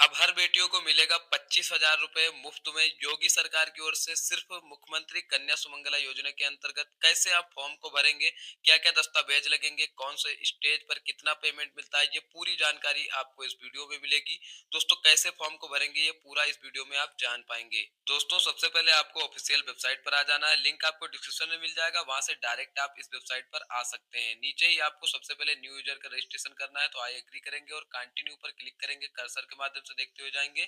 अब हर बेटियों को मिलेगा 25,000 रुपए मुफ्त में योगी सरकार की ओर से सिर्फ मुख्यमंत्री कन्या सुमंगला योजना के अंतर्गत। कैसे आप फॉर्म को भरेंगे, क्या क्या दस्तावेज लगेंगे, कौन से स्टेज पर कितना पेमेंट मिलता है, ये पूरी जानकारी आपको इस वीडियो में मिलेगी। दोस्तों कैसे फॉर्म को भरेंगे ये पूरा इस वीडियो में आप जान पाएंगे। दोस्तों सबसे पहले आपको ऑफिशियल वेबसाइट पर आ जाना है, लिंक आपको डिस्क्रिप्शन में मिल जाएगा, वहां से डायरेक्ट आप इस वेबसाइट पर आ सकते हैं। नीचे ही आपको सबसे पहले न्यू यूजर का रजिस्ट्रेशन करना है, तो आई एग्री करेंगे और कंटिन्यू पर क्लिक करेंगे, कर्सर के माध्यम से देखते हुए जाएंगे।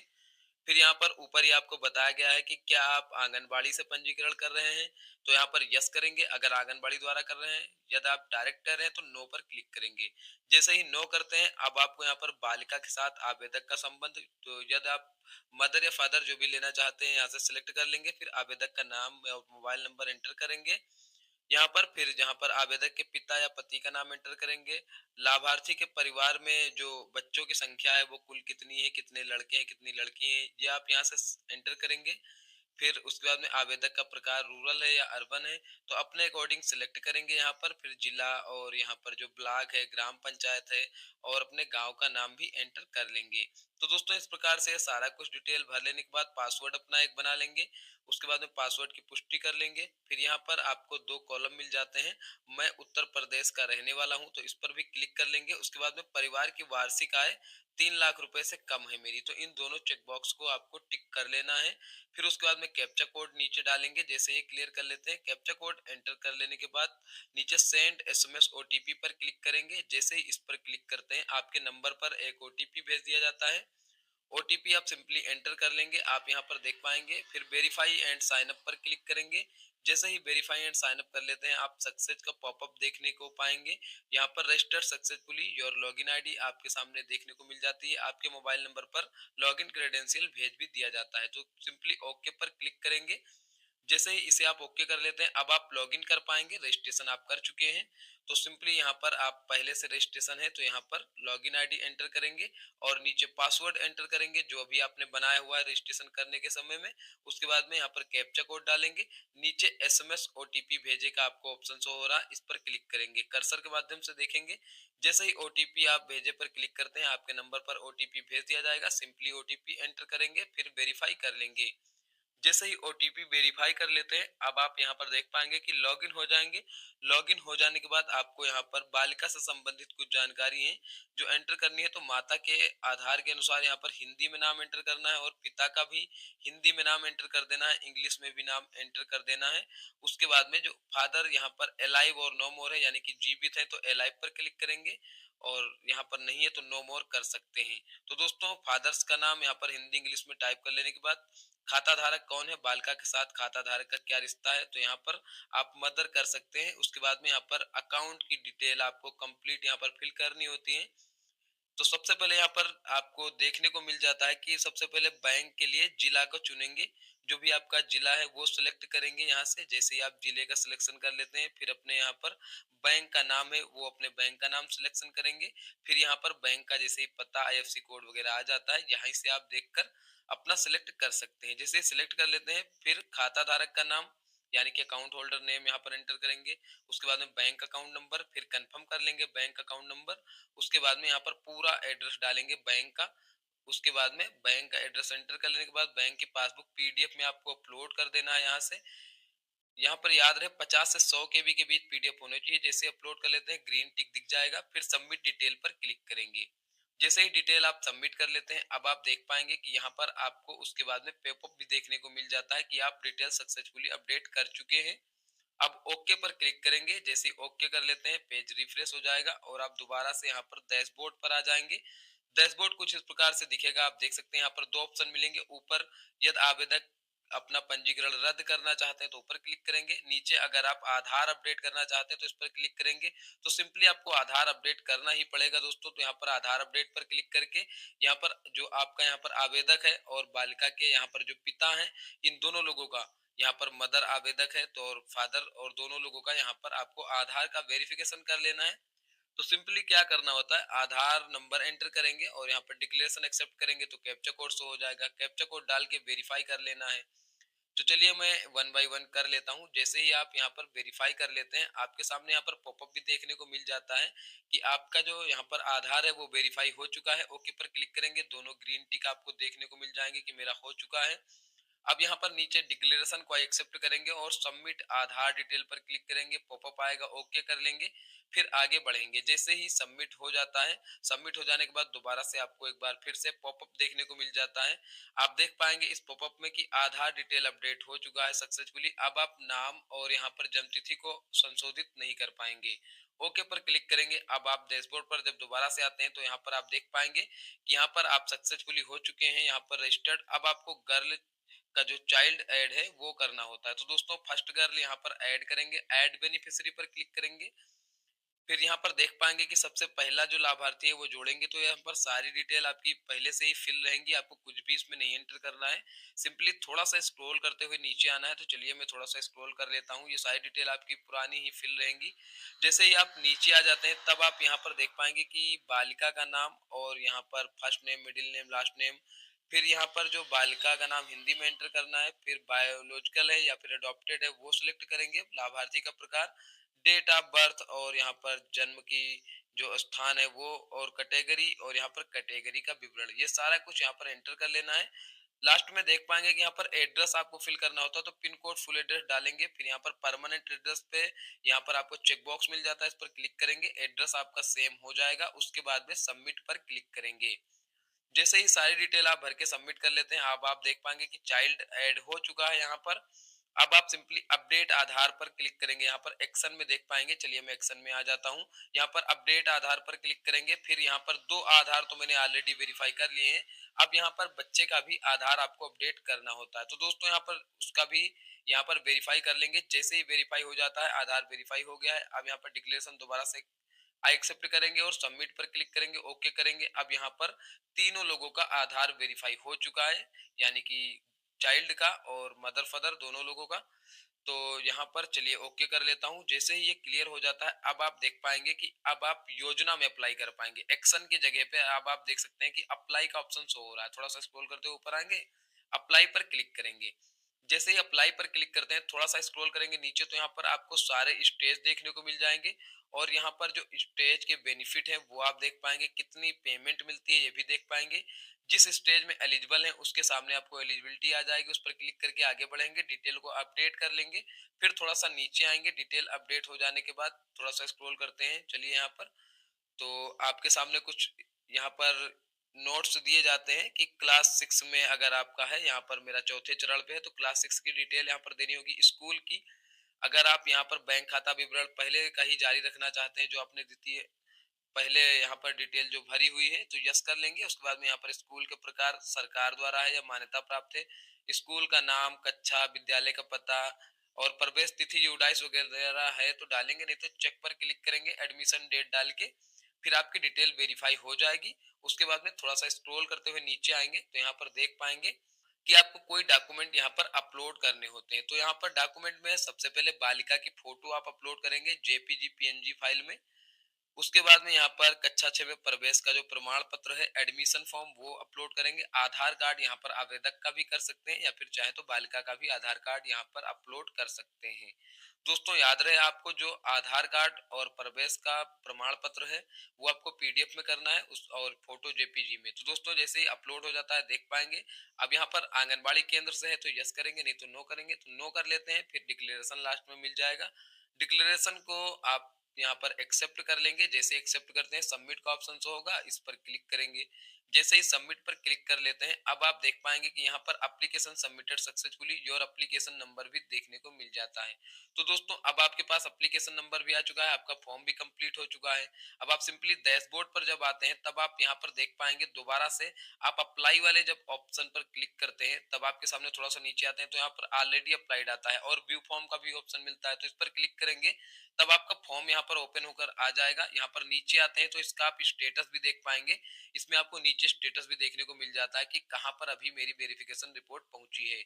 फिर यहाँ पर ऊपर ही आपको बताया गया है कि क्या आप आंगनबाड़ी से पंजीकरण कर रहे हैं, तो यहाँ पर यस करेंगे अगर आंगनबाड़ी द्वारा कर रहे हैं। यदि आप डायरेक्ट कर रहे हैं तो नो पर क्लिक करेंगे। जैसे ही नो करते हैं अब आपको यहाँ पर बालिका के साथ आवेदक का संबंध, तो यदि आप मदर या फादर जो भी लेना चाहते हैं यहाँ से सिलेक्ट कर लेंगे। फिर आवेदक का नाम और मोबाइल नंबर एंटर करेंगे यहाँ पर। फिर जहाँ पर आवेदक के पिता या पति का नाम एंटर करेंगे। लाभार्थी के परिवार में जो बच्चों की संख्या है वो कुल कितनी है, कितने लड़के हैं कितनी लड़की हैं, ये आप यहाँ से एंटर करेंगे। फिर उसके बाद में आवेदक का प्रकार रूरल है या अर्बन है, तो अपने अकॉर्डिंग सिलेक्ट करेंगे यहाँ पर। फिर जिला और यहाँ पर जो ब्लॉक है, ग्राम पंचायत है और अपने गांव का नाम भी एंटर कर लेंगे। तो दोस्तों इस प्रकार से सारा कुछ डिटेल भर लेने के बाद पासवर्ड अपना एक बना लेंगे। उसके बाद में पासवर्ड की पुष्टि कर लेंगे। फिर यहाँ पर आपको दो कॉलम मिल जाते हैं, मैं उत्तर प्रदेश का रहने वाला हूँ, तो इस पर भी क्लिक कर लेंगे। उसके बाद में परिवार की वार्षिक आय 3 लाख रुपए से कम है मेरी, तो इन दोनों चेक बॉक्स को आपको टिक कर लेना है। फिर उसके बाद में कैप्चा कोड नीचे डालेंगे, जैसे ये क्लियर कर लेते हैं। कैप्चा कोड एंटर कर लेने के बाद नीचे सेंड एसएमएस ओटीपी पर क्लिक करेंगे। जैसे ही इस पर क्लिक करते हैं आपके नंबर पर एक ओटीपी भेज दिया जाता है। ओटीपी आप सिंपली एंटर कर लेंगे, आप यहाँ पर देख पाएंगे। फिर वेरीफाई एंड साइन अप पर क्लिक करेंगे। जैसे ही वेरीफाई एंड साइन अप कर लेते हैं आप सक्सेस का पॉपअप देखने को पाएंगे। यहाँ पर register successfully your login ID आपके सामने देखने को मिल जाती है। आपके मोबाइल नंबर पर लॉगिन क्रेडेंशियल भेज भी दिया जाता है, तो सिंपली ओके पर क्लिक करेंगे। जैसे ही इसे आप ओके कर लेते हैं अब आप लॉगिन कर पाएंगे, रजिस्ट्रेशन आप कर चुके हैं। तो सिंपली यहाँ पर आप पहले से रजिस्ट्रेशन है तो यहाँ पर लॉगिन आईडी एंटर करेंगे और नीचे पासवर्ड एंटर करेंगे जो अभी आपने बनाया हुआ है रजिस्ट्रेशन करने के समय में। उसके बाद में यहाँ पर कैप्चा कोड डालेंगे। नीचे एसएमएस ओटीपी भेजे का आपको ऑप्शन शो हो रहा है, इस पर क्लिक करेंगे, कर्सर के माध्यम से देखेंगे। जैसे ही ओटीपी आप भेजे पर क्लिक करते हैं आपके नंबर पर ओटीपी भेज दिया जाएगा। सिंपली ओटीपी एंटर करेंगे, फिर वेरीफाई कर लेंगे। जैसे ही ओटीपी वेरीफाई कर लेते हैं अब आप यहाँ पर देख पाएंगे कि लॉगिन हो जाएंगे। लॉगिन हो जाने के बाद आपको यहाँ पर बालिका से संबंधित कुछ जानकारी है जो एंटर करनी है। तो माता के आधार के अनुसार यहाँ पर हिंदी में नाम एंटर करना है और पिता का भी हिंदी में नाम एंटर कर देना है, इंग्लिश में भी नाम एंटर कर देना है। उसके बाद में जो फादर यहाँ पर एलाइव और नो मोर है यानी कि जीवित है तो एलाइव पर क्लिक करेंगे और यहाँ पर नहीं है तो नो मोर कर सकते हैं। तो दोस्तों फादर्स का नाम यहाँ पर हिंदी इंग्लिश में टाइप कर लेने के बाद खाता धारक कौन है, बालिका के साथ खाता धारक का क्या रिश्ता है, तो यहाँ पर आप मदर कर सकते हैं। उसके बाद में यहाँ पर अकाउंट की डिटेल आपको कंप्लीट यहाँ पर फिल करनी होती है। तो सबसे पहले यहाँ पर आपको देखने को मिल जाता है कि सबसे पहले बैंक के लिए जिला को चुनेंगे। जो भी आपका जिला है वो सिलेक्ट करेंगे यहाँ से। जैसे ही आप जिले का सिलेक्शन कर लेते हैं फिर अपने यहाँ पर बैंक का नाम है वो अपने बैंक का नाम सिलेक्शन करेंगे। फिर यहाँ पर बैंक का जैसे ही पता आईएफएससी कोड वगैरह आ जाता है, यहाँ से आप देखकर अपना सिलेक्ट कर सकते हैं। जैसे सिलेक्ट कर लेते हैं फिर खाता धारक का नाम यानी कि अकाउंट होल्डर नेम यहाँ पर एंटर करेंगे। उसके बाद में बैंक अकाउंट नंबर, फिर कंफर्म कर लेंगे बैंक अकाउंट नंबर। उसके बाद में यहाँ पर पूरा एड्रेस डालेंगे बैंक का। उसके बाद में बैंक का एड्रेस एंटर कर लेने के बाद बैंक की पासबुक पीडीएफ में आपको अपलोड कर देना है। यहाँ से यहाँ पर याद रहे 50 से 100 केबी के बीच पीडीएफ होने चाहिए। जैसे अपलोड कर लेते हैं ग्रीन टिक दिख जाएगा, फिर सबमिट डिटेल पर क्लिक करेंगे। जैसे ही डिटेल आप सबमिट कर लेते हैं अब आप देख पाएंगे कि यहाँ पर आपको उसके बाद में पेपअप भी देखने को मिल जाता है कि आप डिटेल सक्सेसफुली अपडेट कर चुके हैं। अब ओके पर क्लिक करेंगे। जैसे ओके कर लेते हैं पेज रिफ्रेश हो जाएगा और आप दोबारा से यहाँ पर डैशबोर्ड पर आ जाएंगे। डैशबोर्ड कुछ इस प्रकार से दिखेगा, आप देख सकते हैं यहाँ पर दो ऑप्शन मिलेंगे। ऊपर यदि आवेदक अपना पंजीकरण रद्द करना चाहते हैं तो ऊपर क्लिक करेंगे। नीचे अगर आप आधार अपडेट करना चाहते हैं तो इस पर क्लिक करेंगे। तो सिंपली आपको आधार अपडेट करना ही पड़ेगा दोस्तों। तो यहाँ पर आधार अपडेट पर क्लिक करके यहाँ पर जो आपका यहाँ पर आवेदक है और बालिका के यहाँ पर जो पिता है इन दोनों लोगों का, यहाँ पर मदर आवेदक है तो और फादर, और दोनों लोगों का यहाँ पर आपको आधार का वेरिफिकेशन कर लेना है। तो सिंपली क्या करना होता है आधार नंबर एंटर करेंगे और यहाँ पर डिक्लेरेशन एक्सेप्ट करेंगे तो कैप्चा कोड शो हो जाएगा। कैप्चा कोड डाल के वेरीफाई कर लेना है। तो चलिए मैं वन बाय वन कर लेता हूँ। जैसे ही आप यहाँ पर वेरीफाई कर लेते हैं, आपके सामने यहाँ पर पॉपअप भी देखने को मिल जाता है कि आपका जो यहाँ पर आधार है वो वेरीफाई हो चुका है। ओके पर क्लिक करेंगे, दोनों ग्रीन टिक आपको देखने को मिल जाएंगे कि मेरा हो चुका है। अब यहाँ पर नीचे डिक्लेरेशन को एक्सेप्ट करेंगे और सबमिट आधार डिटेल पर क्लिक करेंगे, पॉपअप आएगा, ओके कर लेंगे, फिर आगे बढ़ेंगे। जैसे ही सबमिट हो जाता है, सबमिट हो जाने के बाद दोबारा से आपको एक बार फिर से पॉपअप देखने को मिल जाता है। आप देख पाएंगे इस पॉपअप में कि आधार डिटेल अपडेट हो चुका है सक्सेसफुली। अब आप नाम और यहाँ पर जन्म तिथि को संशोधित नहीं कर पाएंगे। ओके पर क्लिक करेंगे। अब आप डैशबोर्ड पर जब दोबारा से आते हैं तो यहाँ पर आप देख पाएंगे कि यहाँ पर आप सक्सेसफुली हो चुके हैं, यहाँ पर रजिस्टर्ड। अब आपको गर्ल का जो चाइल्ड ऐड है वो करना होता है। तो दोस्तों फर्स्ट गर्ल यहाँ पर ऐड करेंगे, ऐड बेनिफिशियरी पर क्लिक करेंगे। फिर यहाँ पर देख पाएंगे कि सबसे पहला जो लाभार्थी है वो जोड़ेंगे। तो यहाँ पर सारी डिटेल आपकी पहले से ही फिल रहेंगी, आपको कुछ भी इसमें नहीं एंटर करना है। सिंपली थोड़ा सा स्क्रॉल करते हुए नीचे आना है। तो चलिए मैं थोड़ा सा स्क्रॉल कर लेता हूँ, ये सारी डिटेल आपकी पुरानी ही फिल रहेंगी। जैसे ही आप नीचे आ जाते हैं तब आप यहाँ पर देख पाएंगे कि बालिका का नाम और यहाँ पर first name, middle name, last name, फिर यहाँ पर जो बालिका का नाम हिंदी में एंटर करना है, फिर बायोलॉजिकल है या फिर अडॉप्टेड है वो सिलेक्ट करेंगे, लाभार्थी का प्रकार, डेट ऑफ बर्थ और यहाँ पर जन्म की जो स्थान है वो, और कैटेगरी, और यहाँ पर कैटेगरी का विवरण, ये सारा कुछ यहाँ पर एंटर कर लेना है। लास्ट में देख पाएंगे कि यहाँ पर एड्रेस आपको फिल करना होता है। तो पिन कोड, फुल एड्रेस डालेंगे। फिर यहाँ पर परमानेंट एड्रेस पे यहाँ पर आपको चेक बॉक्स मिल जाता है, इस पर क्लिक करेंगे, एड्रेस आपका सेम हो जाएगा। उसके बाद में सबमिट पर क्लिक करेंगे। जैसे ही सारी डिटेल आप भर के सबमिट कर लेते हैं, अब आप देख पाएंगे कि चाइल्ड ऐड हो चुका है यहाँ पर। अब आप सिंपली अपडेट आधार पर क्लिक करेंगे। यहाँ पर एक्शन में देख पाएंगे, चलिए मैं एक्शन में आ जाता हूँ। यहाँ पर अपडेट आधार पर क्लिक करेंगे। फिर यहाँ पर दो आधार तो मैंने ऑलरेडी वेरीफाई कर लिए हैं। अब यहाँ पर बच्चे का भी आधार आपको अपडेट करना होता है। तो दोस्तों यहाँ पर उसका भी यहाँ पर वेरीफाई कर लेंगे। जैसे ही वेरीफाई हो जाता है, आधार वेरीफाई हो गया है। अब यहाँ पर डिक्लेरेशन दोबारा से आई एक्सेप्ट करेंगे और सबमिट पर क्लिक करेंगे, ओके करेंगे। अब यहाँ पर तीनों लोगों का आधार वेरीफाई हो चुका है, यानी कि चाइल्ड का और मदर फादर दोनों लोगों का। तो यहाँ पर चलिए ओके कर लेता हूँ। जैसे ही ये क्लियर हो जाता है, अब आप देख पाएंगे कि अब आप योजना में अप्लाई कर पाएंगे। एक्शन की जगह पे अब आप देख सकते हैं कि अप्लाई का ऑप्शन शो हो रहा है। थोड़ा सा स्क्रॉल करते हुए ऊपर आएंगे, अप्लाई पर क्लिक करेंगे। जैसे ही अप्लाई पर क्लिक करते हैं, थोड़ा सा स्क्रॉल करेंगे नीचे, तो यहाँ पर आपको सारे स्टेज देखने को मिल जाएंगे। और यहाँ पर जो स्टेज के बेनिफिट है वो आप देख पाएंगे, कितनी पेमेंट मिलती है ये भी देख पाएंगे। जिस स्टेज में एलिजिबल है उसके सामने आपको एलिजिबिलिटी आ जाएगी, उस पर क्लिक करके आगे बढ़ेंगे, डिटेल को अपडेट कर लेंगे। फिर थोड़ा सा नीचे आएंगे, डिटेल अपडेट हो जाने के बाद थोड़ा सा स्क्रॉल करते हैं, चलिए यहाँ पर। तो आपके सामने कुछ यहाँ पर नोट्स दिए जाते हैं कि क्लास 6 में अगर आपका है, यहाँ पर मेरा चौथे चरण पे है, तो क्लास 6 की डिटेल यहाँ पर देनी होगी, स्कूल की। अगर आप यहाँ पर बैंक खाता विवरण पहले का ही जारी रखना चाहते हैं, जो आपने द्वितीय पहले यहाँ पर डिटेल जो भरी हुई है, तो यस कर लेंगे। उसके बाद में यहाँ पर स्कूल के प्रकार सरकार द्वारा है या मान्यता प्राप्त है, स्कूल का नाम, कक्षा, विद्यालय का पता और प्रवेश तिथि यूडाइस वगैरह है तो डालेंगे, नहीं तो चेक पर क्लिक करेंगे, एडमिशन डेट डाल के फिर आपकी डिटेल वेरीफाई हो जाएगी। उसके बाद में थोड़ा सा स्क्रॉल करते हुए नीचे आएंगे तो यहाँ पर देख पाएंगे कि आपको कोई डॉक्यूमेंट यहाँ पर अपलोड करने होते हैं। तो यहाँ पर डॉक्यूमेंट में सबसे पहले बालिका की फोटो आप अपलोड करेंगे जेपीजी पीएनजी फाइल में। उसके बाद में यहाँ पर कक्षा 6 में प्रवेश का जो प्रमाण पत्र है, एडमिशन फॉर्म, वो अपलोड करेंगे। आधार कार्ड यहाँ पर आवेदक का भी कर सकते हैं या फिर चाहे तो बालिका का भी आधार कार्ड यहाँ पर अपलोड कर सकते हैं। दोस्तों याद रहे आपको जो आधार कार्ड और प्रवेश का प्रमाण पत्र है वो आपको पीडीएफ में करना है, उस और फोटो जेपीजी में। तो दोस्तों जैसे ही अपलोड हो जाता है देख पाएंगे। अब यहाँ पर आंगनबाड़ी केंद्र से है तो यस करेंगे, नहीं तो नो करेंगे। तो नो कर लेते हैं, फिर डिक्लेरेशन लास्ट में मिल जाएगा। डिक्लेरेशन को आप यहाँ पर एक्सेप्ट कर लेंगे। जैसे एक्सेप्ट करते हैं, सबमिट का ऑप्शन शो होगा, इस पर क्लिक करेंगे। जैसे ही सबमिट पर क्लिक कर लेते हैं, अब आप देख पाएंगे कि यहाँ पर application submitted successfully, your application number भी देखने को मिल जाता है। तो दोस्तों अब आपके पास एप्लीकेशन नंबर भी आ चुका है, आपका फॉर्म भी कंप्लीट हो चुका है। अब आप सिंपली डैशबोर्ड पर जब आते हैं तब आप यहाँ पर देख पाएंगे दोबारा से, आप अप्लाई वाले जब ऑप्शन पर क्लिक करते हैं तब आपके सामने थोड़ा सा नीचे आते हैं तो यहाँ पर ऑलरेडी अप्लाइड आता है और व्यू फॉर्म का भी ऑप्शन मिलता है। तो इस पर क्लिक करेंगे तब आपका फॉर्म यहाँ पर ओपन होकर आ जाएगा। यहाँ पर नीचे आते हैं तो इसका आप स्टेटस भी देख पाएंगे। इसमें आपको नीचे स्टेटस भी देखने को मिल जाता है कि कहाँ पर अभी मेरी वेरिफिकेशन रिपोर्ट पहुंची है।